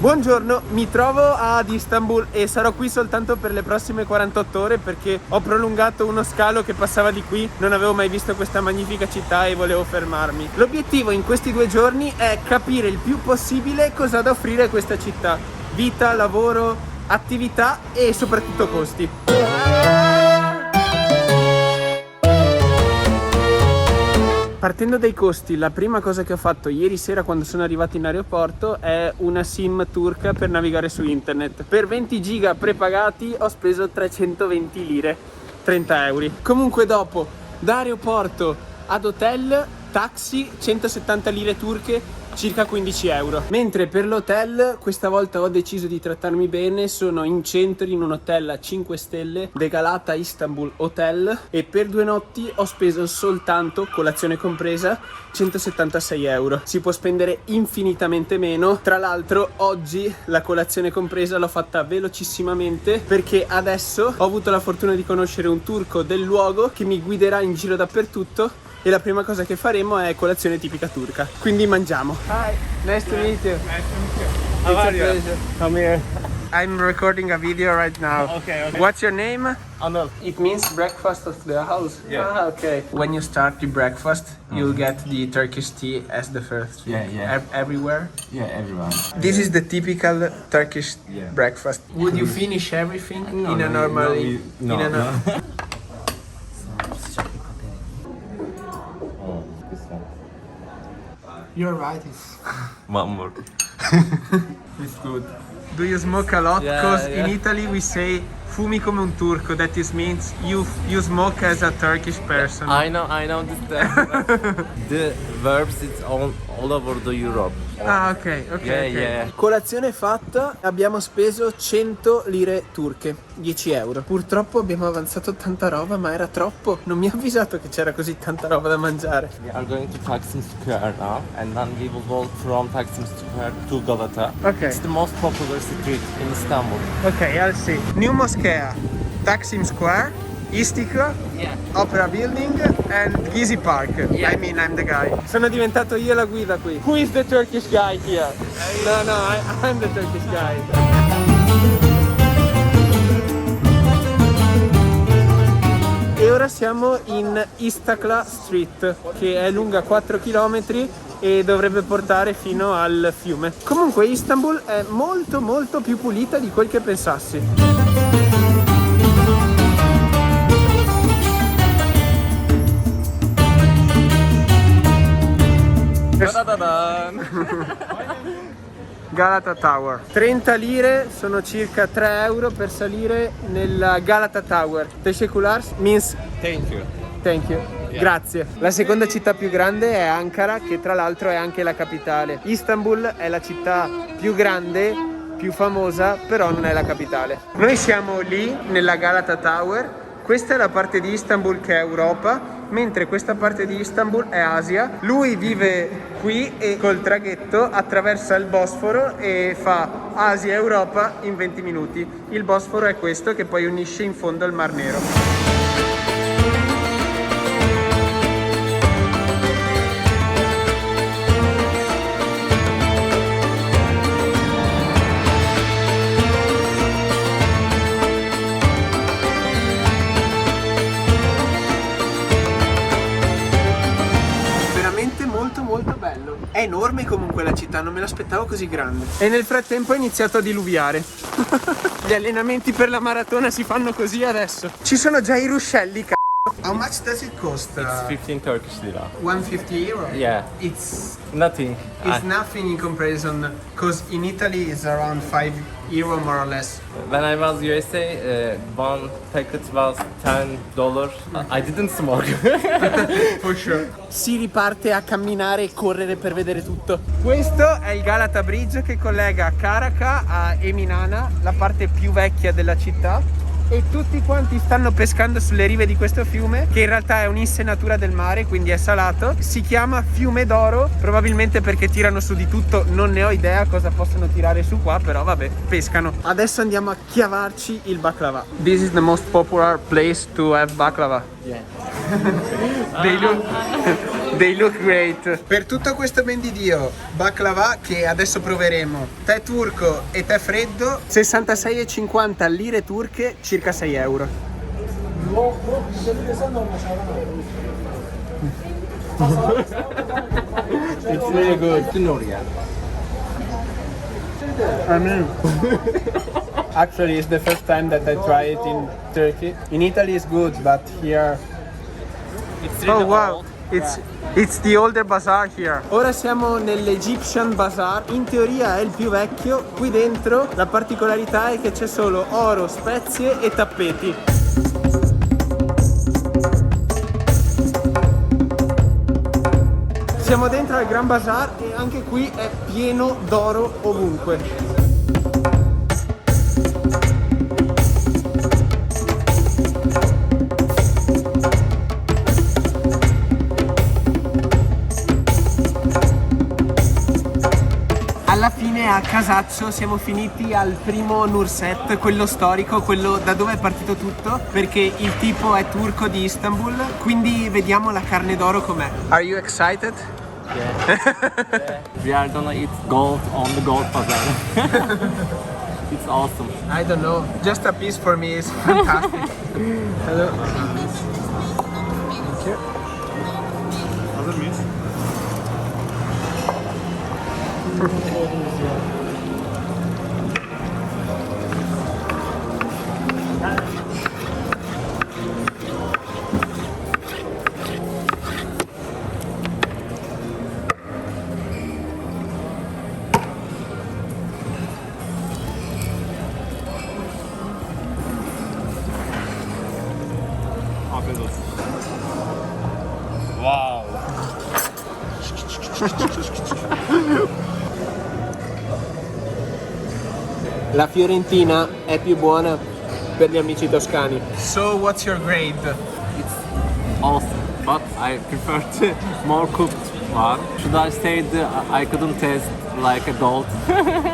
Buongiorno, mi trovo ad Istanbul e sarò qui soltanto per le prossime 48 ore perché ho prolungato uno scalo che passava di qui, non avevo mai visto questa magnifica città e volevo fermarmi. L'obiettivo in questi 2 giorni è capire il più possibile cosa ha da offrire questa città: vita, lavoro, attività e soprattutto costi. Partendo dai costi, la prima cosa che ho fatto ieri sera quando sono arrivato in aeroporto è una SIM turca per navigare su internet. Per 20 giga prepagati ho speso 320 lire, 30 euro. Comunque dopo, da aeroporto ad hotel, taxi, 170 lire turche, circa 15 euro. Mentre per l'hotel questa volta ho deciso di trattarmi bene, sono in centro in un hotel a 5 stelle, The Galata Istanbul Hotel, e per 2 notti ho speso soltanto, colazione compresa, 176 euro. Si può spendere infinitamente meno. Tra l'altro oggi la colazione compresa l'ho fatta velocissimamente perché adesso ho avuto la fortuna di conoscere un turco del luogo che mi guiderà in giro dappertutto e la prima cosa che faremo è colazione tipica turca. Quindi mangiamo. Hi, nice to meet you. Nice to meet you. How are you? Come here. I'm recording a video right now. Okay. What's your name? Anil. It means breakfast of the house. Yeah. Ah, okay. When you start the breakfast, you'll get the Turkish tea as the first. Yeah. Everywhere. Yeah, everyone. This is the typical Turkish Yeah. breakfast. Would you finish everything in a normal? No. You're right. It's One more. It's good. Do you smoke a lot? Yeah, Because yeah. in Italy we say fumi come un turco. That is means you smoke as a Turkish person. I know this. The verbs it's all over the Europe. Ah, ok. Yeah. Colazione fatta, abbiamo speso 100 lire turche, 10 euro. Purtroppo abbiamo avanzato tanta roba, ma era troppo. Non mi ha avvisato che c'era così tanta roba da mangiare. We are going to Taksim Square now, and then we will walk from Taksim Square to Galata. Okay. It's the most popular street in Istanbul. Ok, I'll see. New Moschea, Taksim Square, Istiklal, Yeah. Opera Building and Gezi Park. Yeah. I mean, I'm the guy. Sono diventato io la guida qui. Who is the Turkish guy here? No, I'm the Turkish guy. E ora siamo in Istiklal Street, che è lunga 4 km e dovrebbe portare fino al fiume. Comunque Istanbul è molto più pulita di quel che pensassi. Galata Tower. 30 lire sono circa 3 euro per salire nella Galata Tower. Teşekkürler means Thank you. thank you. Grazie. La seconda città più grande è Ankara, che tra l'altro è anche la capitale. Istanbul è la città più grande, più famosa, però non è la capitale. Noi siamo lì nella Galata Tower. Questa è la parte di Istanbul che è Europa, mentre questa parte di Istanbul è Asia. Lui vive qui e col traghetto attraversa il Bosforo e fa Asia-Europa in 20 minuti. Il Bosforo è questo che poi unisce in fondo al Mar Nero. Molto bello. È enorme comunque la città, non me l'aspettavo così grande. E nel frattempo è iniziato a diluviare. Gli allenamenti per la maratona si fanno così adesso. Ci sono già i ruscelli, How much does it cost? It's 15 Turkish lira. 150 euro? Yeah. It's Nothing. nothing in comparison, because in Italy it's around 5 euro more or less. When I was USA, one packet was $10. I didn't smoke. For sure. Si riparte a camminare e correre per vedere tutto. Questo è il Galata Bridge che collega Karaka a Eminana, la parte più vecchia della città. E tutti quanti stanno pescando sulle rive di questo fiume, che in realtà è un'insenatura del mare, quindi è salato. Si chiama Fiume d'Oro, probabilmente perché tirano su di tutto. Non ne ho idea cosa possono tirare su qua, però vabbè, pescano. Adesso andiamo a chiavarci il baklava. This is the most popular place to have baklava. Yeah. They look They look great. Per tutto questo ben di Dio, baklava che adesso proveremo, tè turco e tè freddo, 66,50 lire turche, circa 6 euro. It's really good. I mean, actually, it's the first time that I try it in Turkey. In Italy, it's good, but here. It's Oh wow, it's the older bazaar here. Ora siamo nell'Egyptian Bazaar. In teoria è il più vecchio. Qui dentro la particolarità è che c'è solo oro, spezie e tappeti. Siamo dentro al Gran Bazaar e anche qui è pieno d'oro ovunque. Alla fine a casaccio siamo finiti al primo Nurset, quello storico, quello da dove è partito tutto, perché il tipo è turco di Istanbul, quindi vediamo la carne d'oro com'è. Are you excited? Yeah. We are gonna eat gold on the gold bazaar. It's awesome. I don't know, just a piece for me is fantastic. Hello. Thank you. Hazır mıyız? Afiyet olsun. Wow. La fiorentina è più buona per gli amici toscani. So what's your grade? It's awesome, but I prefer the more cooked one. Should I say I couldn't taste like a gold?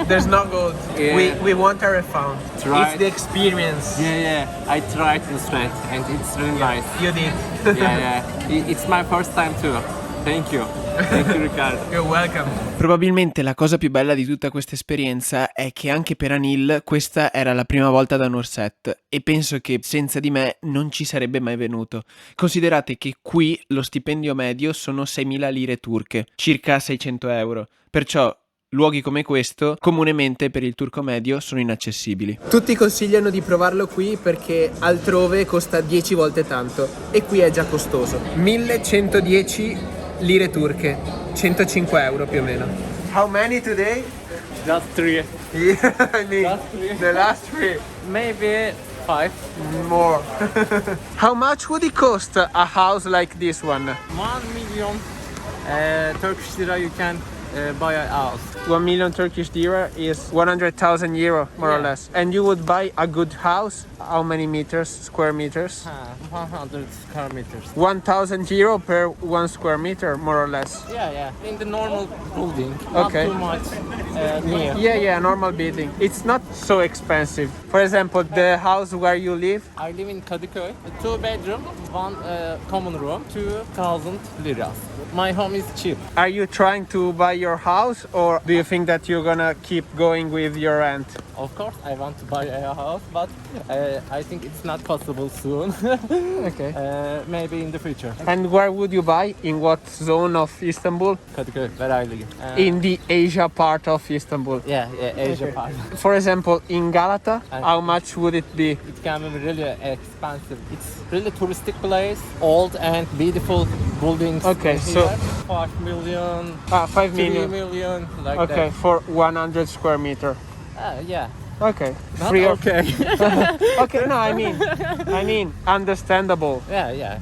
There's no gold. Yeah. We want a refund. Try. It's the experience. Yeah, I tried in Strength and it's really nice. You did. Yeah. It's my first time too. Thank you. Thank you, Riccardo. You're welcome. Probabilmente la cosa più bella di tutta questa esperienza è che anche per Anil questa era la prima volta da Nurset e penso che senza di me non ci sarebbe mai venuto. Considerate che qui lo stipendio medio sono 6.000 lire turche, circa 600 euro. Perciò luoghi come questo comunemente per il turco medio sono inaccessibili. Tutti consigliano di provarlo qui perché altrove costa 10 volte tanto e qui è già costoso. 1110 lire turche, 105 euro più o meno. How many today? Just 3. Yeah, I mean, Last three. the last three. Maybe 5. More. How much would it cost a house like this one? 1 million Turkish lira you can buy a house. 1 million Turkish lira is 100,000 euro, more or Yeah. less. And you would buy a good house? How many meters, square meters? 100 square meters. 1,000 euro per 1 square meter, more or less. Yeah. In the normal building. Okay. Not too much near. Yeah, normal building. It's not so expensive. For example, the house where you live, I live in Kadıköy. 2 bedroom, 1 common room, 2,000 liras. My home is cheap. are you trying to buy your house or do you think that you're gonna keep going with your rent? Of course, I want to buy a house, but I think it's not possible soon. Okay. Maybe in the future. And where would you buy? In what zone of Istanbul? Kadıköy, where I live. In the Asia part of Istanbul. Yeah, Asia part. For example, in Galata, how much would it be? It can be really expensive. It's really touristic place, old and beautiful buildings. Okay, here. so 5 million, 5 3 million. million, like Okay, that. for 100 square meter. Yeah. Okay. Not Free of- okay. Okay, no, I mean, understandable. yeah.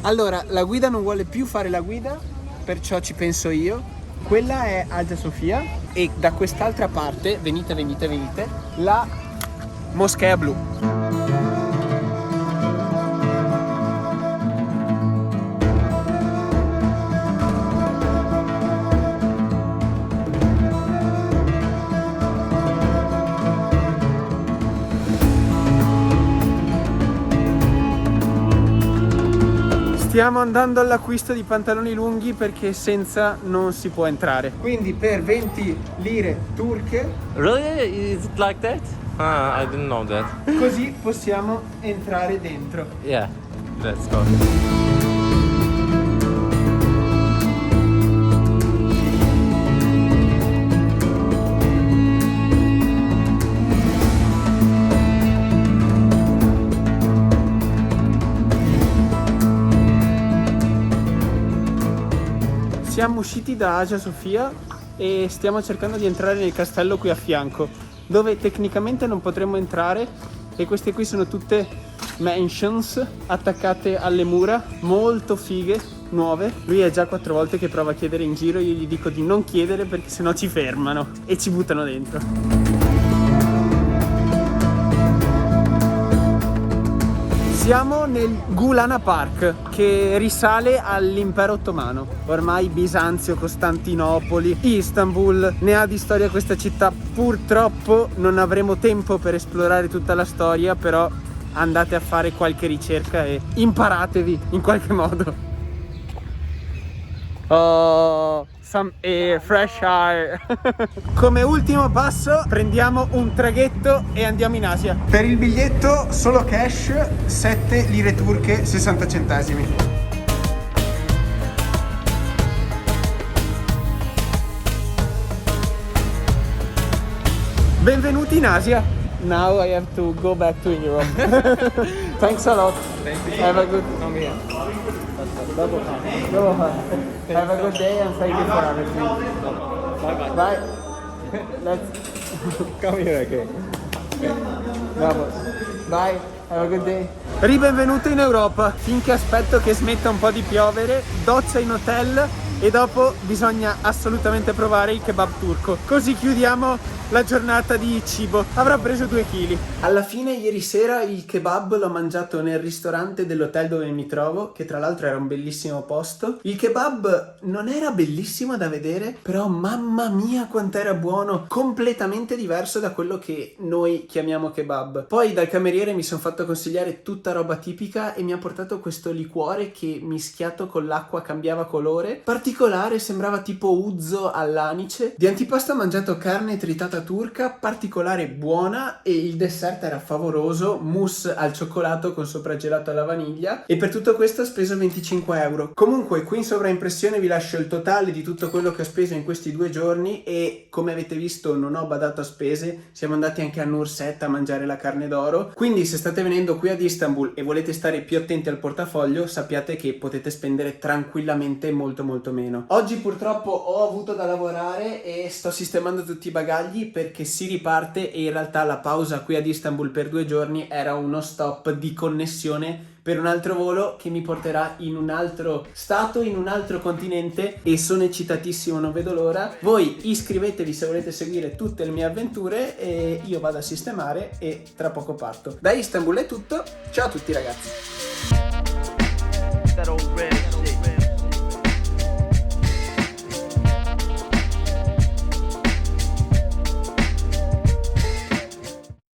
Allora, la guida non vuole più fare la guida, perciò ci penso io. Quella è Hagia Sofia e da quest'altra parte, venite, la Moschea Blu. Stiamo andando all'acquisto di pantaloni lunghi perché senza non si può entrare. Quindi per 20 lire turche Really? Is it like that? Ah, I didn't know that. così possiamo entrare dentro. Yeah, let's go. Siamo usciti da Hagia Sofia e stiamo cercando di entrare nel castello qui a fianco, dove tecnicamente non potremmo entrare, e queste qui sono tutte mansions attaccate alle mura, molto fighe, nuove. Lui è già 4 volte che prova a chiedere in giro, io gli dico di non chiedere perché sennò ci fermano e ci buttano dentro. Siamo nel Gulana Park, che risale all'impero ottomano. Ormai Bisanzio, Costantinopoli, Istanbul, ne ha di storia questa città. Purtroppo non avremo tempo per esplorare tutta la storia, però andate a fare qualche ricerca e imparatevi in qualche modo. Oh, some air, fresh air. Come ultimo passo prendiamo un traghetto e andiamo in Asia. Per il biglietto solo cash 7 lire turche 60 centesimi. Benvenuti in Asia. Now I have to go back to Europe. Thanks a lot. Thank you. Have a good Come here. Double time. Have a good day and thank you for everything. Bye bye. Bye. Let's Come here again. Vamos. Bye. Have a good day. Ribenvenuto in Europa. Finché aspetto che smetta un po' di piovere, doccia in hotel e dopo bisogna assolutamente provare il kebab turco. Così chiudiamo la giornata di cibo. Avrà preso 2 kg. Alla fine ieri sera il kebab l'ho mangiato nel ristorante dell'hotel dove mi trovo, che tra l'altro era un bellissimo posto. Il kebab non era bellissimo da vedere, però mamma mia quant'era buono, completamente diverso da quello che noi chiamiamo kebab. Poi dal cameriere mi sono fatto consigliare tutta roba tipica e mi ha portato questo liquore che mischiato con l'acqua cambiava colore, particolare, sembrava tipo uzo all'anice. Di antipasto ho mangiato carne tritata turca, particolare, buona, e il dessert era favoloso, mousse al cioccolato con sopra gelato alla vaniglia, e per tutto questo ho speso 25 euro. Comunque qui in sovraimpressione vi lascio il totale di tutto quello che ho speso in questi 2 giorni e come avete visto non ho badato a spese, siamo andati anche a Nurset a mangiare la carne d'oro, quindi se state venendo qui ad Istanbul e volete stare più attenti al portafoglio sappiate che potete spendere tranquillamente molto meno. Oggi purtroppo ho avuto da lavorare e sto sistemando tutti i bagagli perché si riparte e in realtà la pausa qui ad Istanbul per 2 giorni era uno stop di connessione per un altro volo che mi porterà in un altro stato, in un altro continente, e sono eccitatissimo, non vedo l'ora. Voi iscrivetevi se volete seguire tutte le mie avventure e io vado a sistemare e tra poco parto. Da Istanbul è tutto, ciao a tutti ragazzi.